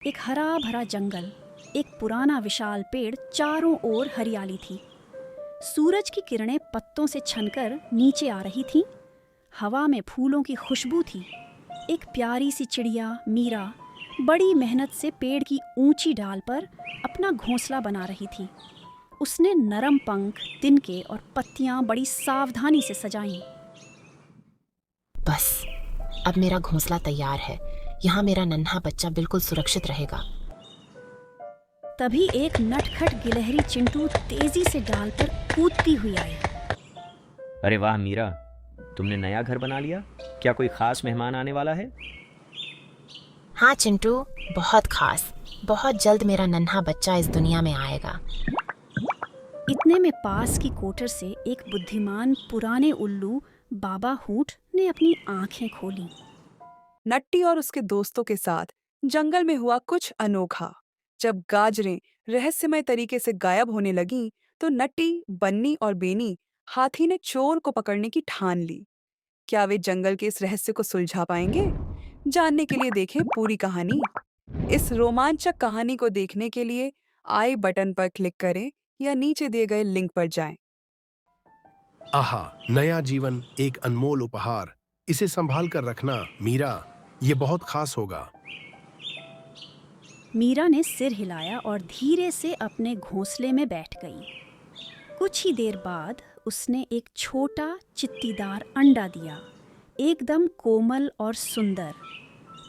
एक हरा भरा जंगल, एक पुराना विशाल पेड़, चारों ओर हरियाली थी। सूरज की किरणें पत्तों से छनकर नीचे आ रही थीं। हवा में फूलों की खुशबू थी। एक प्यारी सी चिड़िया मीरा बड़ी मेहनत से पेड़ की ऊंची डाल पर अपना घोंसला बना रही थी। उसने नरम पंख, तिनके और पत्तियां बड़ी सावधानी से सजाईं। बस, अब मेरा घोंसला तैयार है। यहाँ मेरा नन्हा बच्चा बिल्कुल सुरक्षित रहेगा। तभी एक नटखट गिलहरी चिंटू तेजी से डाल पर कूदती हुई आई। अरे वाह मीरा, तुमने नया घर बना लिया? क्या कोई खास मेहमान आने वाला है? हाँ चिंटू, बहुत खास। बहुत जल्द मेरा नन्हा बच्चा इस दुनिया में आएगा। इतने में पास की कोठर से एक बुद्धिमान पुराने उल्लू बाबा हूट ने अपनी आंखें खोली। नट्टी और उसके दोस्तों के साथ जंगल में हुआ कुछ अनोखा। जब गाजरें रहस्यमय तरीके से गायब होने लगीं, तो नट्टी, बन्नी और बेनी हाथी ने चोर को पकड़ने की ठान ली। क्या वे जंगल के इस रहस्य को सुलझा पाएंगे? जानने के लिए देखें पूरी कहानी। इस रोमांचक कहानी को देखने के लिए आई बटन पर क्लिक करें या नीचे दिए गए लिंक पर जाएं। आहा, नया जीवन, एक अनमोल उपहार। इसे संभाल कर रखना मीरा, ये बहुत खास होगा। मीरा ने सिर हिलाया और धीरे से अपने घोंसले में बैठ गई। कुछ ही देर बाद उसने एक छोटा चित्तीदार अंडा दिया, एकदम कोमल और सुंदर।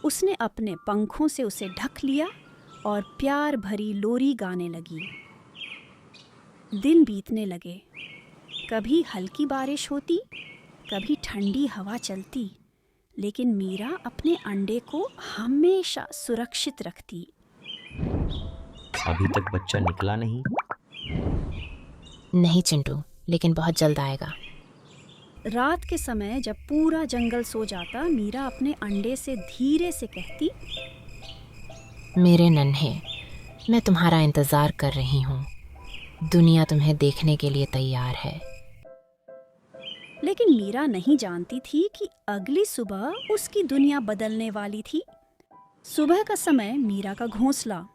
उसने अपने पंखों से उसे ढक लिया और प्यार भरी लोरी गाने लगी। दिन बीतने लगे। कभी हल्की बारिश होती, कभी ठंडी हवा चलती, लेकिन मीरा अपने अंडे को हमेशा सुरक्षित रखती। अभी तक बच्चा निकला नहीं। नहीं चिंटू, लेकिन बहुत जल्द आएगा। रात के समय जब पूरा जंगल सो जाता, मीरा अपने अंडे से धीरे से कहती, मेरे नन्हे, मैं तुम्हारा इंतजार कर रही हूँ। दुनिया तुम्हें देखने के लिए तैयार है। लेकिन मीरा नहीं जानती थी कि अगली सुबह उसकी दुनिया बदलने वाली थी। सुबह का समय, मीरा का घोंसला।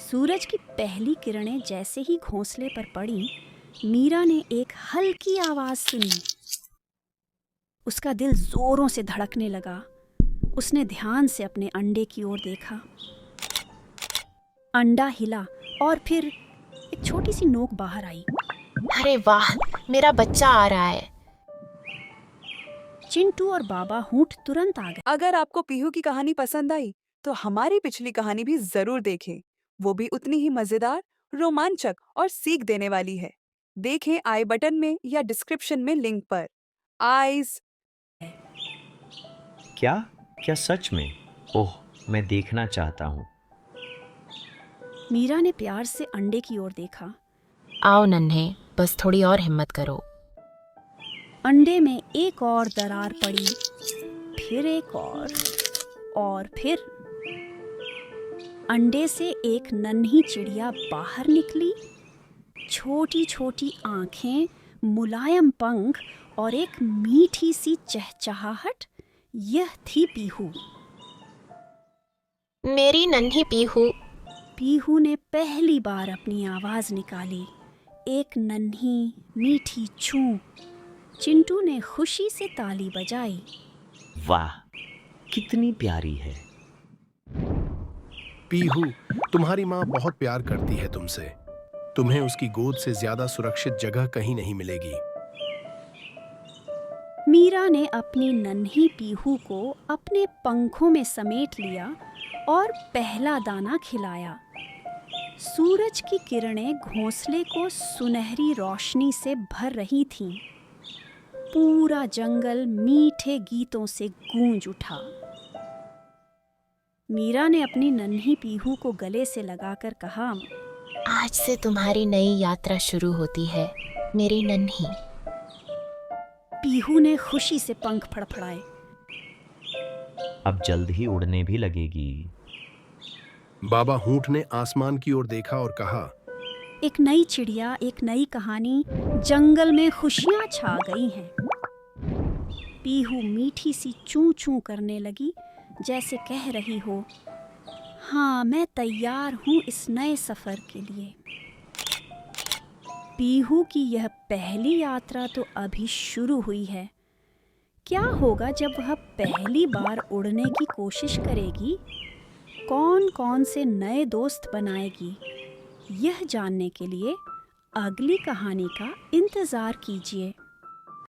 सूरज की पहली किरणें जैसे ही घोंसले पर पड़ी, मीरा ने एक हल्की आवाज सुनी। उसका दिल जोरों से धड़कने लगा। उसने ध्यान से अपने अंडे की ओर देखा। अंडा हिला और फिर एक छोटी सी नोक बाहर आई। अरे वाह, मेरा बच्चा आ रहा है। चिंटू और बाबा हूट तुरंत आ गए। अगर आपको पीहू की कहानी पसंद आई, तो हमारी पिछली कहानी भी जरूर देखें। वो भी उतनी ही मजेदार, रोमांचक और सीख देने वाली है। देखें आई बटन में या डिस्क्रिप्शन में लिंक पर। आइज क्या क्या सच में? ओह, मैं देखना चाहता हूँ। मीरा ने प्यार से अंडे की ओर देखा। आओ नन्हे, बस थोड़ी और हिम्मत करो। अंडे में एक और दरार पड़ी, फिर एक और फिर अंडे से एक नन्ही चिड़िया बाहर निकली। छोटी छोटी आंखें, मुलायम पंख और एक मीठी सी चहचहाहट। यह थी पीहू। मेरी नन्ही पीहू। पीहू ने पहली बार अपनी आवाज निकाली, एक नन्ही मीठी छू। चिंटू ने खुशी से ताली बजाई। वाह, कितनी प्यारी है। पीहू, तुम्हारी माँ बहुत प्यार करती है तुमसे। तुम्हें उसकी गोद से ज्यादा सुरक्षित जगह कहीं नहीं मिलेगी। मीरा ने अपनी नन्ही पीहू को अपने पंखों में समेट लिया और पहला दाना खिलाया। सूरज की किरणें घोंसले को सुनहरी रोशनी से भर रही थीं। पूरा जंगल मीठे गीतों से गूंज उठा। मीरा ने अपनी नन्ही पीहू को गले से लगाकर कहा, आज से तुम्हारी नई यात्रा शुरू होती है, मेरी नन्ही। पीहू ने खुशी से पंख फड़फड़ाए। अब जल्द ही उड़ने भी लगेगी। बाबा हूट ने आसमान की ओर देखा और कहा, एक नई चिड़िया, एक नई कहानी। जंगल में खुशियां छा गई हैं। पीहू मीठी सी चूं चूं करने लगी, जैसे कह रही हो, हाँ, मैं तैयार हूँ इस नए सफ़र के लिए। पीहू की यह पहली यात्रा तो अभी शुरू हुई है। क्या होगा जब वह पहली बार उड़ने की कोशिश करेगी? कौन कौन से नए दोस्त बनाएगी? यह जानने के लिए अगली कहानी का इंतज़ार कीजिए।